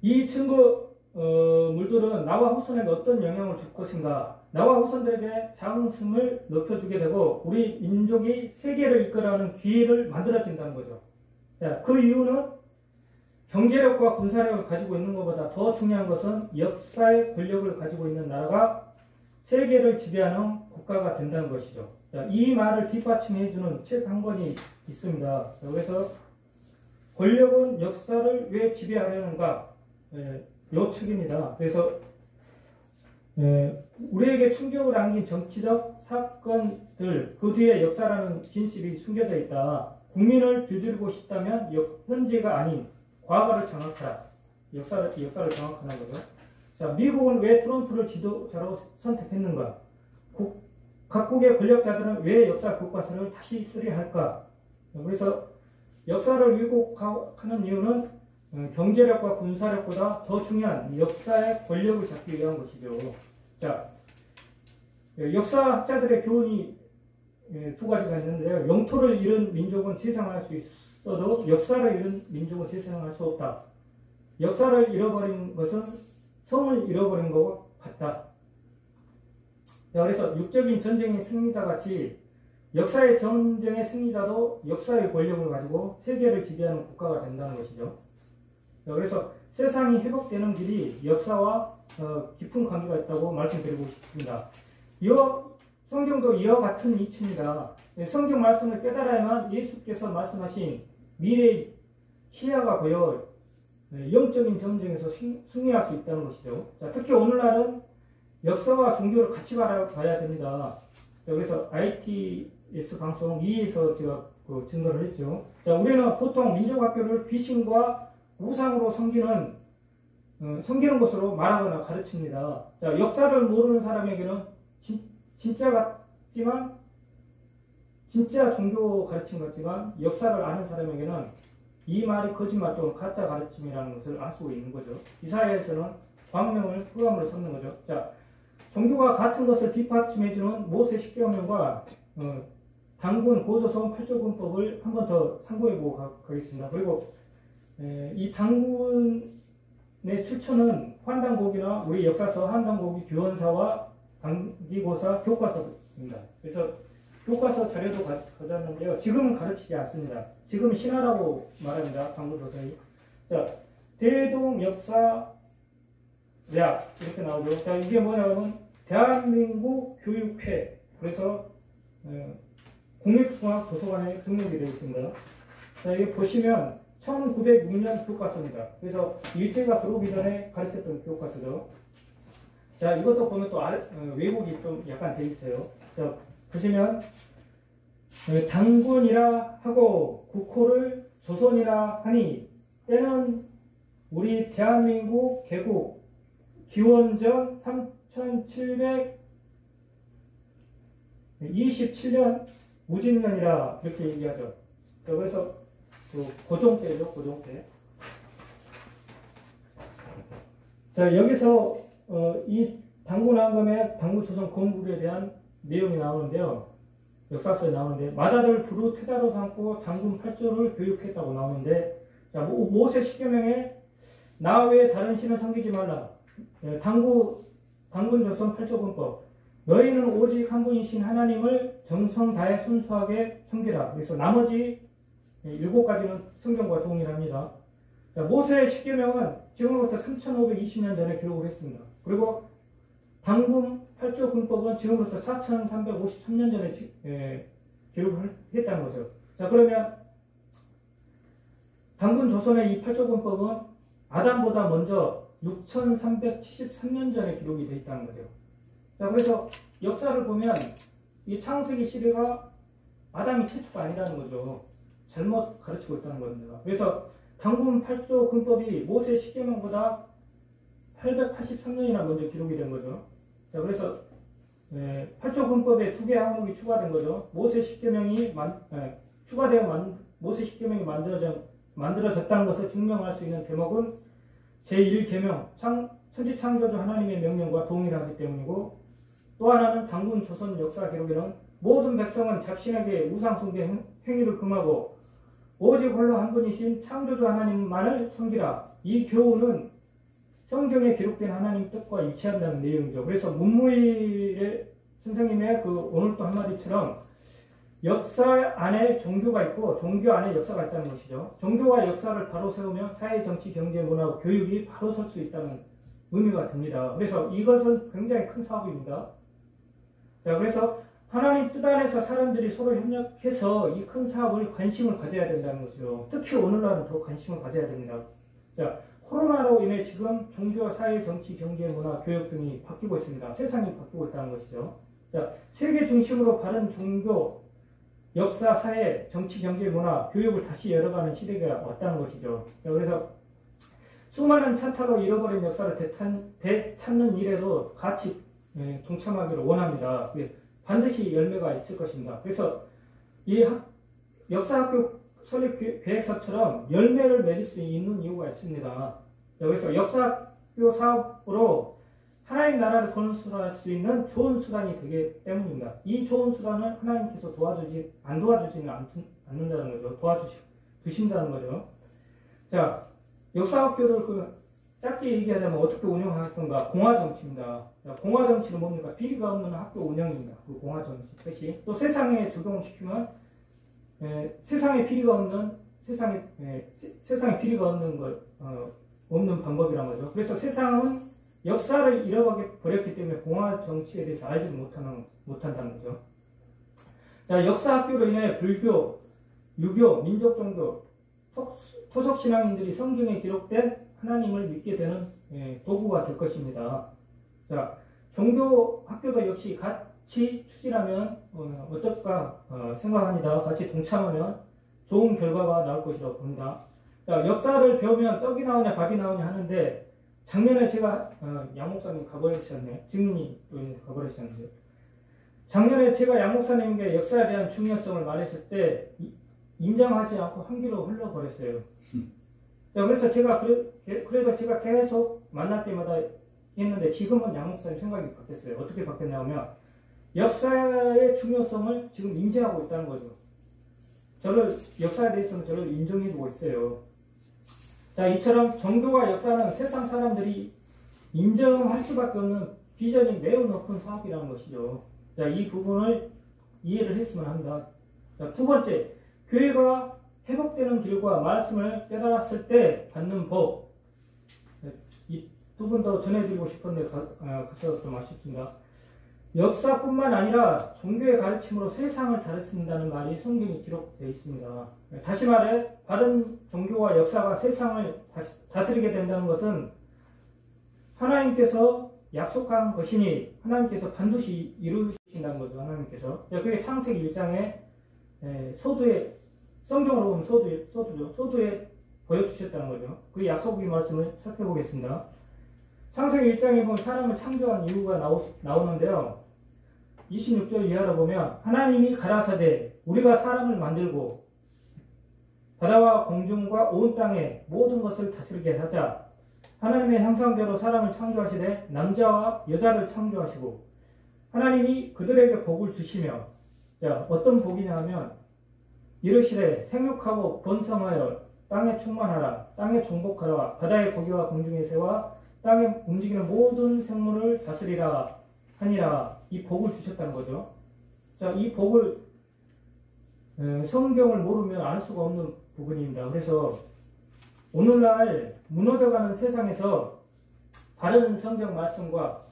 이 증거물들은 나와 후손에게 어떤 영향을 줄 것인가? 나와 후손들에게 자긍심을 높여주게 되고 우리 민족이 세계를 이끌어가는 기회를 만들어진다는 거죠. 자, 그 이유는 경제력과 군사력을 가지고 있는 것보다 더 중요한 것은 역사의 권력을 가지고 있는 나라가 세계를 지배하는 국가가 된다는 것이죠. 자, 이 말을 뒷받침해주는 책 한 권이 있습니다. 자, 그래서 권력은 역사를 왜 지배하려는가? 이 책입니다. 그래서 우리에게 충격을 안긴 정치적 사건들 그 뒤에 역사라는 진실이 숨겨져 있다. 국민을 길들이고 싶다면 현재가 아닌 과거를 장악하라. 역사를 장악하는 거죠. 자, 미국은 왜 트럼프를 지도자로 선택했는가? 각국의 권력자들은 왜 역사 교과서를 다시 쓰려 할까? 그래서 역사를 왜곡하는 이유는 경제력과 군사력보다 더 중요한 역사의 권력을 잡기 위한 것이죠. 자, 역사학자들의 교훈이 두 가지가 있는데요. 영토를 잃은 민족은 재생할 수 있어도 역사를 잃은 민족은 재생할 수 없다. 역사를 잃어버린 것은 성을 잃어버린 것 같다. 자, 그래서 육적인 전쟁의 승리자 같이 역사의 전쟁의 승리자도 역사의 권력을 가지고 세계를 지배하는 국가가 된다는 것이죠. 자, 그래서 세상이 회복되는 길이 역사와 깊은 관계가 있다고 말씀드리고 싶습니다. 성경도 이와 같은 이치입니다. 성경 말씀을 깨달아야만 예수께서 말씀하신 미래의 시야가 보여 영적인 전쟁에서 승리할 수 있다는 것이죠. 자, 특히 오늘날은 역사와 종교를 같이 봐야 됩니다. 자, 그래서 ITS 방송 2에서 제가 증거를 했죠. 자, 우리는 보통 민족학교를 귀신과 우상으로 섬기는 것으로 말하거나 가르칩니다. 자, 역사를 모르는 사람에게는 진짜 종교 가르침 같지만 역사를 아는 사람에게는 이 말이 거짓말 또는 가짜 가르침이라는 것을 알 수 있는 거죠. 이사야에서는 광명을 흑암으로 삼는 거죠. 자, 종교가 같은 것을 뒷받침해주는 모세 십계명과 단군 고조선 8조군법을 한 번 더 참고해보고 가겠습니다. 그리고 이 단군의 추천은 환단곡이나 우리 역사서 환단곡이 교원사와 단기고사 교과서입니다. 그래서 교과서 자료도 가져왔는데요. 지금은 가르치지 않습니다. 지금 신화라고 말합니다. 단군조선이. 자, 대동역사약 이렇게 나오죠. 자, 이게 뭐냐면 대한민국 교육회. 그래서 국립중앙도서관에 등록이 되어 있습니다. 자, 여기 보시면 1906년 교과서입니다. 그래서 일제가 들어오기 전에 가르쳤던 교과서죠. 자, 이것도 보면 또 왜곡이 좀 약간 되어 있어요. 자, 보시면 당군이라 하고 국호를 조선이라 하니 때는 우리 대한민국 개국 기원전 3727년 무진년이라 이렇게 얘기하죠. 자, 그래서 고종때죠, 고종때. 자, 여기서 이 당군왕금의 당군조선 건국에 대한 내용이 나오는데요. 역사서에 나오는데 마다를 두루 태자로 삼고 당군 8조를 교육했다고 나오는데, 자, 모세 십계명에 나 외에 다른 신을 섬기지 말라. 당군조선 8조군법. 너희는 오직 한 분이신 하나님을 정성 다해 순수하게 섬기라. 그래서 나머지 7가지는 성경과 동일합니다. 자, 모세의 십계명은 지금부터 3520년 전에 기록을 했습니다. 그리고 당군 8조 군법은 지금부터 4353년 전에 기록을 했다는 거죠. 자, 그러면 당군 조선의 이 8조 군법은 아담보다 먼저 6373년 전에 기록이 되어 있다는 거죠. 자, 그래서 역사를 보면 이 창세기 시대가 아담이 최초가 아니라는 거죠. 잘못 가르치고 있다는 겁니다. 그래서 당군 8조 군법이 모세 십계명보다 883년이나 먼저 기록이 된 거죠. 자, 그래서 8조 군법에 2개의 항목이 추가된 거죠. 모세 십계명이 모세 십계명이 만들어졌다는 것을 증명할 수 있는 대목은 제1계명 천지창조주 하나님의 명령과 동일하기 때문이고, 또 하나는 당군 조선 역사 기록에는 모든 백성은 잡신에게 우상 숭배 행위를 금하고 오직 홀로 한 분이신 창조주 하나님만을 섬기라. 이 교훈은 성경에 기록된 하나님 뜻과 일치한다는 내용이죠. 그래서 문무일의 선생님의 오늘 또 한마디처럼 역사 안에 종교가 있고 종교 안에 역사가 있다는 것이죠. 종교와 역사를 바로 세우면 사회, 정치, 경제, 문화, 교육이 바로 설 수 있다는 의미가 됩니다. 그래서 이것은 굉장히 큰 사업입니다. 자, 그래서 하나님 뜻 안에서 사람들이 서로 협력해서 이 큰 사업을 관심을 가져야 된다는 거죠. 특히 오늘날은 더 관심을 가져야 됩니다. 자, 코로나로 인해 지금 종교, 사회, 정치, 경제, 문화, 교육 등이 바뀌고 있습니다. 세상이 바뀌고 있다는 것이죠. 자, 세계 중심으로 바른 종교, 역사, 사회, 정치, 경제, 문화, 교육을 다시 열어가는 시대가 왔다는 것이죠. 자, 그래서 수많은 찬타로 잃어버린 역사를 되찾는 일에도 같이 동참하기를 원합니다. 반드시 열매가 있을 것입니다. 그래서 이 역사학교 설립 계획서처럼 열매를 맺을 수 있는 이유가 있습니다. 여기서 역사학교 사업으로 하나님 나라를 건설할 수 있는 좋은 수단이 되기 때문입니다. 이 좋은 수단을 하나님께서 안 도와주지는 않는다는 거죠. 도와주신다는 거죠. 자, 역사학교를 짧게 얘기하자면 어떻게 운영할 건가? 공화정치입니다. 공화정치는 뭡니까? 비리가 없는 학교 운영입니다. 그 공화정치 뜻이. 또 세상에 적용시키면 세상에 비리가 없는 세상에 비리가 없는 없는 방법이란 거죠. 그래서 세상은 역사를 잃어버렸기 때문에 공화정치에 대해서 알지 못한다는 거죠. 자, 역사학교로 인해 불교, 유교, 민족종교, 토속신앙인들이 성경에 기록된 하나님을 믿게 되는 도구가 될 것입니다. 자, 종교학교도 역시 같이 추진하면 어떨까 생각합니다. 같이 동참하면 좋은 결과가 나올 것이라고 봅니다. 자, 역사를 배우면 떡이 나오냐 밥이 나오냐 하는데, 작년에 제가 양 목사님 가버리셨네. 증인이 또 가버리셨는데, 작년에 제가 양 목사님에게 역사에 대한 중요성을 말했을 때 인정하지 않고 한 귀로 흘러버렸어요. 자, 그래서 제가 그래도 제가 계속 만날 때마다 했는데, 지금은 양 목사님 생각이 바뀌었어요. 어떻게 바뀌었냐면 역사의 중요성을 지금 인지하고 있다는 거죠. 역사에 대해서는 저를 인정해주고 있어요. 자, 이처럼 종교와 역사는 세상 사람들이 인정할 수밖에 없는 비전이 매우 높은 사업이라는 것이죠. 자, 이 부분을 이해를 했으면 합니다. 자, 두 번째, 교회가 회복되는 길과 말씀을 깨달았을 때 받는 법. 이 두 분 더 전해드리고 싶은데 가서 좀 아쉽습니다. 역사뿐만 아니라 종교의 가르침으로 세상을 다스린다는 말이 성경에 기록되어 있습니다. 다시 말해 바른 종교와 역사가 세상을 다스리게 된다는 것은 하나님께서 약속한 것이니 하나님께서 반드시 이루신다는 거죠. 하나님께서. 그게 창세기 1장에 서두에 성경으로 보면 서두에 보여주셨다는 거죠. 그 약속의 말씀을 살펴보겠습니다. 창세기 1장에 보면 사람을 창조한 이유가 나오는데요. 26절 이하로 보면 하나님이 가라사대 우리가 사람을 만들고 바다와 공중과 온 땅의 모든 것을 다스리게 하자. 하나님의 형상대로 사람을 창조하시되 남자와 여자를 창조하시고 하나님이 그들에게 복을 주시며, 자, 어떤 복이냐 하면 이르시되 생육하고 번성하여 땅에 충만하라. 땅에 정복하라. 바다의 고기와 공중의 새와 땅에 움직이는 모든 생물을 다스리라 하니라. 이 복을 주셨다는 거죠. 자, 이 복을 성경을 모르면 알 수가 없는 부분입니다. 그래서 오늘날 무너져가는 세상에서 바른 성경 말씀과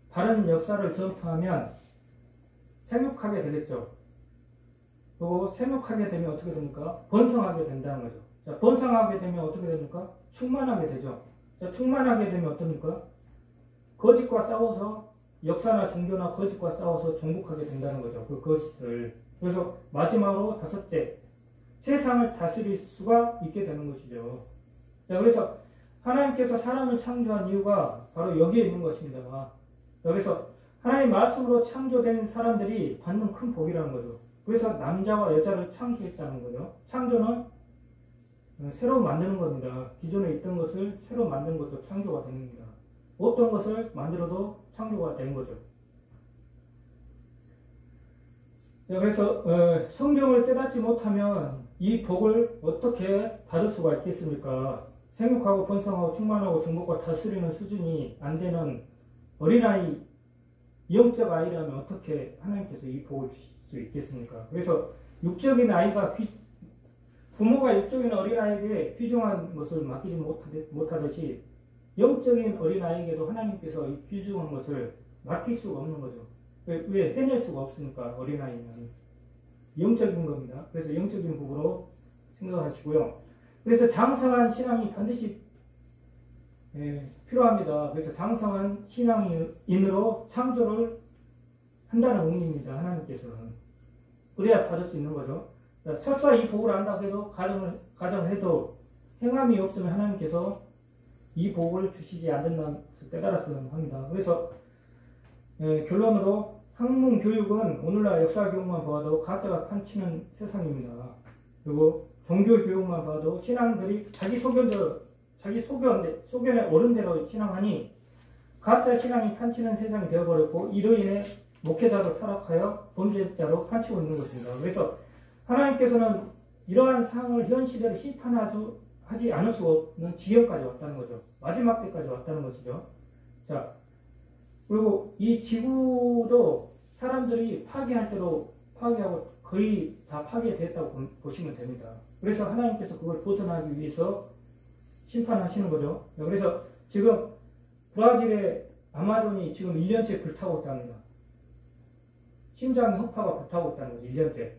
바른 역사를 전파하면 생육하게 되겠죠. 그리고 생육하게 되면 어떻게 됩니까? 번성하게 된다는 거죠. 자, 번성하게 되면 어떻게 됩니까? 충만하게 되죠. 자, 충만하게 되면 어떻습니까? 거짓과 싸워서 역사나 종교나 거짓과 싸워서 정복하게 된다는 거죠. 그 거짓을. 그래서 마지막으로 다섯째, 세상을 다스릴 수가 있게 되는 것이죠. 자, 그래서 하나님께서 사람을 창조한 이유가 바로 여기에 있는 것입니다. 그래서 하나님 말씀으로 창조된 사람들이 받는 큰 복이라는 거죠. 그래서 남자와 여자를 창조했다는 거죠. 창조는 새로 만드는 겁니다. 기존에 있던 것을 새로 만드는 것도 창조가 됩니다. 어떤 것을 만들어도 창조가 되는 거죠. 그래서 성경을 깨닫지 못하면 이 복을 어떻게 받을 수가 있겠습니까? 생육하고 번성하고 충만하고 정복과 다스리는 수준이 안 되는 어린아이, 영적 아이라면 어떻게 하나님께서 이 복을 주실 수 있겠습니까? 그래서 육적인 아이가 부모가 육적인 어린아이에게 귀중한 것을 맡기지 못하듯이 영적인 어린아이에게도 하나님께서 이 귀중한 것을 맡길 수가 없는 거죠. 왜 해낼 수가 없으니까. 어린아이는 영적인 겁니다. 그래서 영적인 복으로 생각하시고요. 그래서 장성한 신앙이 반드시 필요합니다. 그래서 장성한 신앙인으로 창조를 한다는 의미입니다. 하나님께서는. 그래야 받을 수 있는 거죠. 설사 이 복을 안다고 해도 가정을 해도 행함이 없으면 하나님께서 이 복을 주시지 않는다는 것을 깨달았어야 합니다. 그래서 결론으로 학문 교육은 오늘날 역사 교육만 봐도 가짜가 판치는 세상입니다. 그리고 종교 교육만 봐도 신앙들이 자기 소견에 옳은 대로 신앙하니 가짜 신앙이 판치는 세상이 되어버렸고 이로 인해 목회자로 타락하여 범죄자로 판치고 있는 것입니다. 그래서 하나님께서는 이러한 상황을 현 시대로 심판하지 않을 수 없는 지경까지 왔다는 거죠. 마지막 때까지 왔다는 것이죠. 자, 그리고 이 지구도 사람들이 파괴할 대로 파괴하고 거의 다 파괴됐다고 보시면 됩니다. 그래서 하나님께서 그걸 보존하기 위해서 심판하시는 거죠. 그래서 지금 브라질의 아마존이 지금 1년째 불타고 있답니다. 심장의 허파가 불타고 있다는 거죠. 1년째.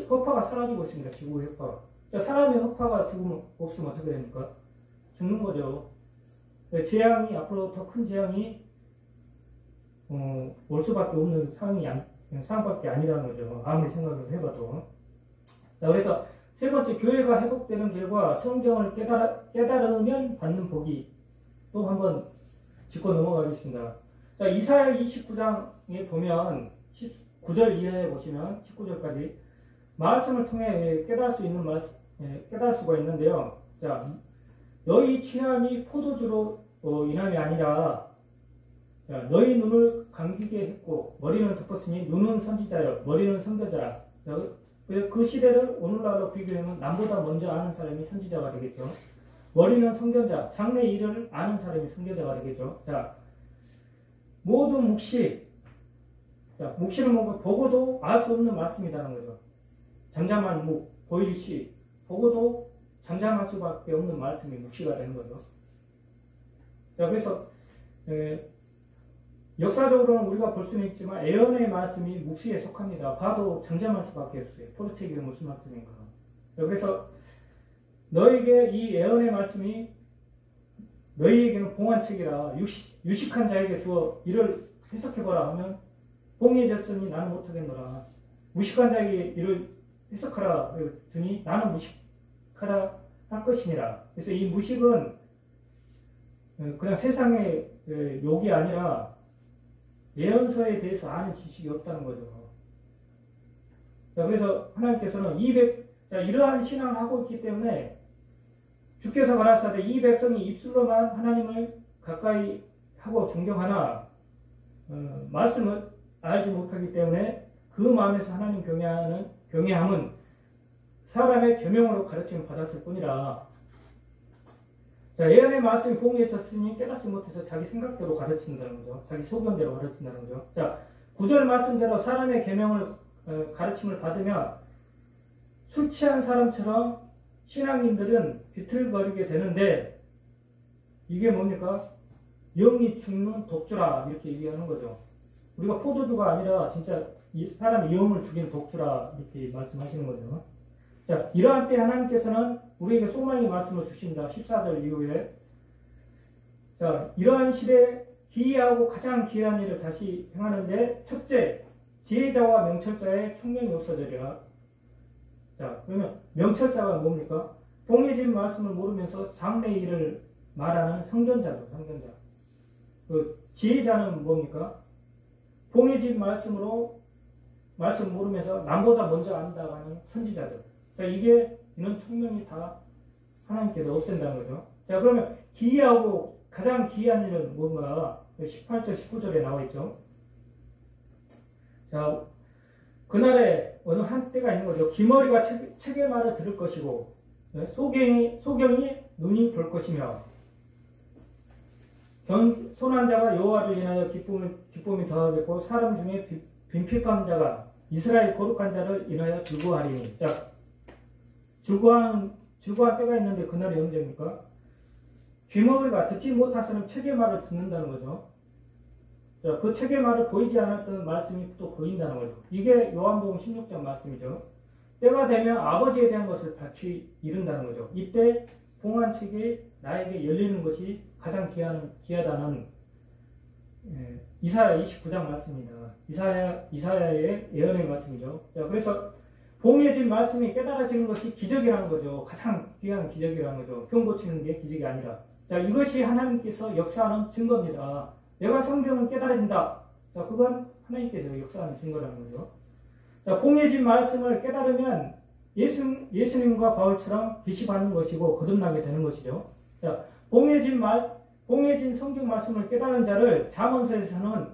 허파가 사라지고 있습니다. 지구의 허파가. 자, 사람의 허파가 없으면 어떻게 됩니까? 죽는 거죠. 재앙이 앞으로 더 큰 재앙이 올 수밖에 없는 상황밖에 아니라는 거죠. 아무리 생각을 해봐도. 자, 그래서 세 번째, 교회가 회복되는 결과 성경을 깨달으면 받는 복이 또 한번 짚고 넘어가겠습니다. 자, 이사야 29장에 보면 19절 이하에 보시면 19절까지 말씀을 통해 깨달을 수가 있는데요. 자, 너희 취함이 포도주로 인함이 아니라 너희 눈을 감기게 했고 머리는 덮었으니 눈은 선지자여 머리는 선교자라. 그 시대를 오늘날로 비교하면 남보다 먼저 아는 사람이 선지자가 되겠죠. 머리는 선교자, 장래 일을 아는 사람이 선교자가 되겠죠. 자, 모든 묵시는 뭔가 보고도 알 수 없는 말씀이라는 거죠. 잠잠한 묵, 보일시, 보고도 잠잠할 수밖에 없는 말씀이 묵시가 되는 거죠. 자, 그래서 역사적으로는 우리가 볼 수는 있지만 예언의 말씀이 묵시에 속합니다. 봐도 잠잠할 수밖에 없어요. 포도책이 무슨 말씀인가. 그래서 너에게 이 예언의 말씀이 너희에게는 봉한책이라 유식한 자에게 주어 이를 해석해보라 하면 봉해졌으니 나는 못하겠노라. 무식한 자에게 이를 해석하라 주니 나는 무식하다 할 것이니라. 그래서 이 무식은 그냥 세상의 욕이 아니라 예언서에 대해서 아는 지식이 없다는 거죠. 자, 그래서 하나님께서는 이러한 신앙을 하고 있기 때문에 주께서 가라사대 이 백성이 입술로만 하나님을 가까이 하고 존경하나 말씀을 알지 못하기 때문에 그 마음에서 하나님 경외함은 사람의 계명으로 가르침을 받았을 뿐이라. 자, 예언의 말씀이 봉해졌으니 깨닫지 못해서 자기 생각대로 가르친다는 거죠. 자기 소견대로 가르친다는 거죠. 자, 9절 말씀대로 사람의 계명을 가르침을 받으면 술 취한 사람처럼 신앙인들은 비틀거리게 되는데 이게 뭡니까? 영이 죽는 독주라 이렇게 얘기하는 거죠. 우리가 포도주가 아니라 진짜 사람의 영을 죽이는 독주라 이렇게 말씀하시는 거죠. 자, 이러한 때 하나님께서는 우리에게 소망의 말씀을 주신다. 14절 이후에. 자, 이러한 시대에 기이하고 가장 귀한 일을 다시 행하는데 첫째, 지혜자와 명철자의 총명이 없어지리라. 자, 그러면 명철자가 뭡니까? 봉해진 말씀을 모르면서 장래의 일을 말하는 성전자죠. 성전자. 그 지혜자는 뭡니까? 봉해진 말씀으로 말씀 모르면서 남보다 먼저 안다고 하는 선지자죠. 자, 이는 총명이 다 하나님께서 없앤다는 거죠. 자, 그러면 기이하고 가장 기이한 일은 뭔가 18절, 19절에 나와 있죠. 자, 그날에 어느 한때가 있는 거죠. 기머리가 책의 말을 들을 것이고 소경이 눈이 볼 것이며 손한 자가 여호와를 인하여 기쁨이 더하겠고 사람 중에 빈핍한 자가 이스라엘 거룩한 자를 인하여 즐거워하리니. 자, 즐거워한 때가 있는데 그날이 언제입니까? 귀머리가 듣지 못한 책의 말을 듣는다는 거죠. 자, 그 책의 말을 보이지 않았던 말씀이 또 보인다는 거죠. 이게 요한복음 16장 말씀이죠. 때가 되면 아버지에 대한 것을 밝히 이른다는 거죠. 이때 봉한 책이 나에게 열리는 것이 가장 귀하다는 이사야 29장 말씀입니다. 이사야의 예언의 말씀이죠. 자, 그래서 봉해진 말씀이 깨달아지는 것이 기적이라는 거죠. 가장 귀한 기적이라는 거죠. 병 고치는 게 기적이 아니라. 자, 이것이 하나님께서 역사하는 증거입니다. 내가 성경을 깨달아진다. 자, 그건 하나님께서 역사하는 증거라는 거죠. 자, 봉해진 말씀을 깨달으면 예수님과 바울처럼 계시받는 것이고 거듭나게 되는 것이죠. 자, 봉해진 성경 말씀을 깨달은 자를 잠언서에서는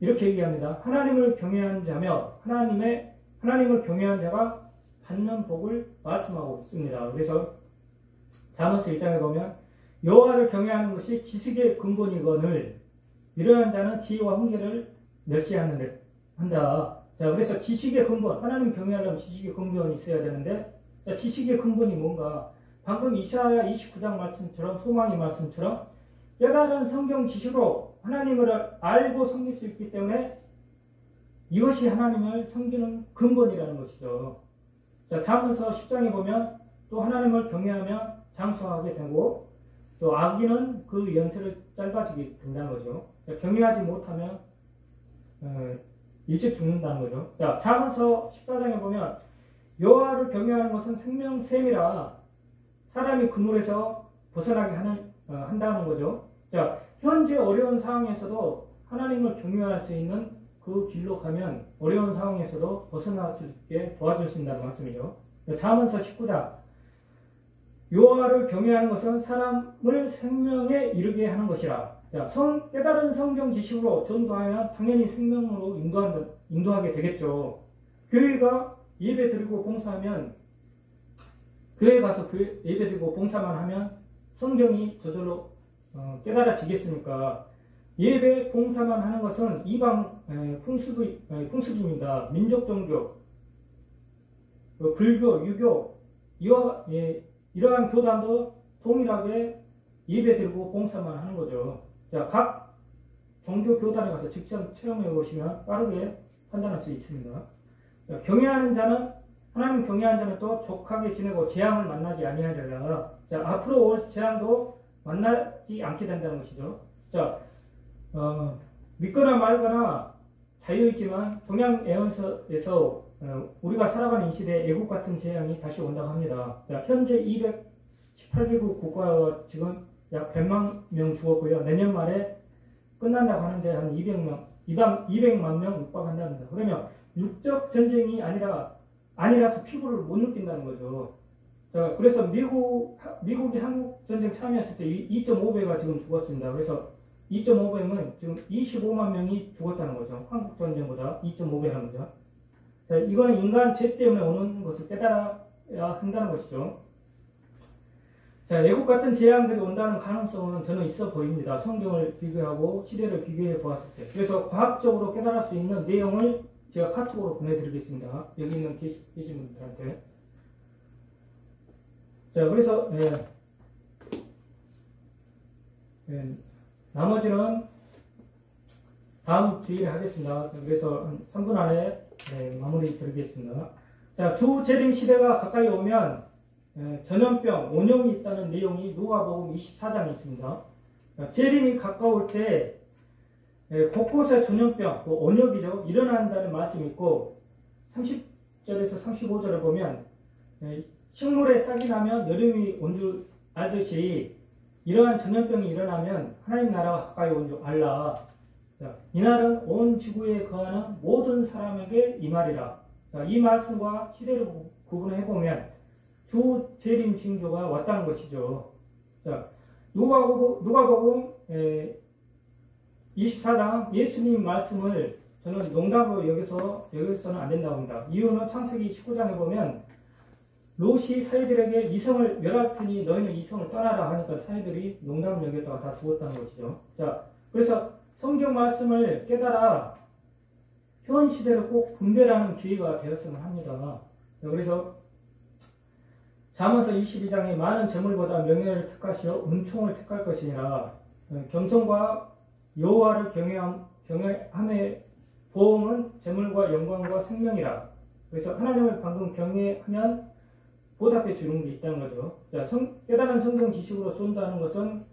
이렇게 얘기합니다. 하나님을 경외하는 자며 하나님을 경외하는 자가 받는 복을 말씀하고 있습니다. 그래서 잠언서 1장에 보면 여호와를 경외하는 것이 지식의 근본이거늘 이러한 자는 지혜와 훈계를 멸시한다. 자, 그래서 지식의 근본, 하나님 경외하려면 지식의 근본이 있어야 되는데, 자, 지식의 근본이 뭔가? 방금 이사야 29장 말씀처럼, 소망의 말씀처럼 깨달은 성경 지식으로 하나님을 알고 섬길 수 있기 때문에 이것이 하나님을 섬기는 근본이라는 것이죠. 자, 잠언서 10장에 보면 또 하나님을 경외하면 장수하게 되고 또 악인은 그 연세를 짧아지게 된다는 거죠. 자, 경외하지 못하면 일찍 죽는다는 거죠. 자, 잠언서 14장에 보면 여호와를 경외하는 것은 생명샘이라 사람이 그물에서 벗어나게 한다는 거죠. 자, 현재 어려운 상황에서도 하나님을 경외할 수 있는 그 길로 가면 어려운 상황에서도 벗어날 수 있게 도와주신다는 말씀이죠. 잠언서 19장 여호와를 경외하는 것은 사람을 생명에 이르게 하는 것이라. 자, 깨달은 성경 지식으로 전도하면 당연히 생명으로 인도하게 되겠죠. 교회가 예배드리고 봉사하면 교회 가서 예배드리고 봉사만 하면 성경이 저절로 깨달아지겠습니까? 예배 봉사만 하는 것은 이방 풍습입니다. 민족 종교, 불교, 유교 이러한 교단도 동일하게 예배드리고 봉사만 하는 거죠. 자, 각 종교 교단에 가서 직접 체험해 보시면 빠르게 판단할 수 있습니다. 경외하는 자는 하나님 경외하는 자는 또 족하게 지내고 재앙을 만나지 아니하리라. 자, 앞으로 올 재앙도 만나지 않게 된다는 것이죠. 자, 믿거나 말거나 자유있지만 동양 예언서에서 우리가 살아가는 이 시대에 애국 같은 재앙이 다시 온다고 합니다. 자, 현재 218개국 국가가 지금 약 100만 명 죽었고요. 내년 말에 끝난다고 하는데 한 200만 명 육박한답니다. 그러면 육적 전쟁이 아니라서 피부를 못 느낀다는 거죠. 자, 그래서 미국이 한국 전쟁 참여했을 때 2.5배가 지금 죽었습니다. 그래서 2.5배면 지금 25만 명이 죽었다는 거죠. 한국 전쟁보다 2.5배라는 거죠. 자, 이거는 인간 죄 때문에 오는 것을 깨달아야 한다는 것이죠. 자, 애국 같은 재앙들이 온다는 가능성은 저는 있어 보입니다. 성경을 비교하고 시대를 비교해 보았을 때. 그래서 과학적으로 깨달을 수 있는 내용을 제가 카톡으로 보내드리겠습니다. 여기 있는 계신 분들한테. 자, 그래서 나머지는 다음 주일에 하겠습니다. 그래서 한 3분 안에 마무리 드리겠습니다. 자, 주재림 시대가 가까이 오면 전염병, 온영이 있다는 내용이 누가복음 24장에 있습니다. 재림이 가까울 때 곳곳에 전염병, 온역이죠. 일어난다는 말씀이 있고 30절에서 35절을 보면 식물에 싹이 나면 여름이 온 줄 알듯이 이러한 전염병이 일어나면 하나님 나라가 가까이 온 줄 알라. 자, 이날은 온 지구에 거하는 모든 사람에게 이 말이라. 자, 이 말씀과 시대를 구분해보면 주 재림 징조가 왔다는 것이죠. 자, 누가복음 24장 예수님 말씀을 저는 농담으로 여기서는 안 된다고 합니다. 이유는 창세기 19장에 보면 롯이 사이들에게 이성을 멸할 테니 너희는 이성을 떠나라 하니까 사이들이 농담을 여기다가 다 죽었다는 것이죠. 자, 그래서 성경 말씀을 깨달아 현 시대를 꼭 분별하는 기회가 되었으면 합니다. 자, 그래서 잠언서 22장에 많은 재물보다 명예를 택하시어 은총을 택할 것이니라. 겸손과 여호와를 경외함의 보응은 재물과 영광과 생명이라. 그래서 하나님을 방금 경외하면 보답해 주는 게 있다는 거죠. 자, 깨달은 성경 지식으로 쏜다는 것은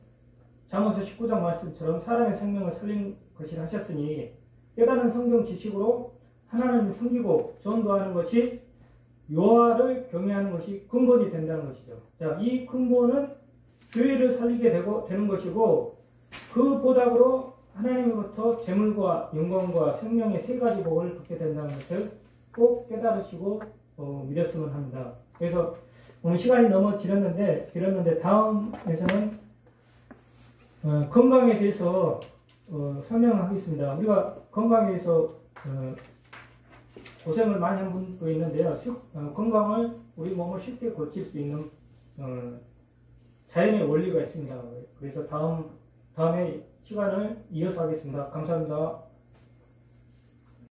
잠언서 19장 말씀처럼 사람의 생명을 살린 것이라 하셨으니 깨달은 성경 지식으로 하나님을 섬기고 전도하는 것이 여호와를 경외하는 것이 근본이 된다는 것이죠. 자, 이 근본은 교회를 살리게 되는 것이고 그 보답으로 하나님으로부터 재물과 영광과 생명의 세 가지 복을 받게 된다는 것을 꼭 깨달으시고 믿었으면 합니다. 그래서 오늘 시간이 너무 길었는데 다음에서는 건강에 대해서 설명하겠습니다. 우리가 건강에 대해서 고생을 많이 한 분도 있는데요. 건강을 우리 몸을 쉽게 고칠 수 있는 자연의 원리가 있습니다. 그래서 다음에 시간을 이어서 하겠습니다. 감사합니다.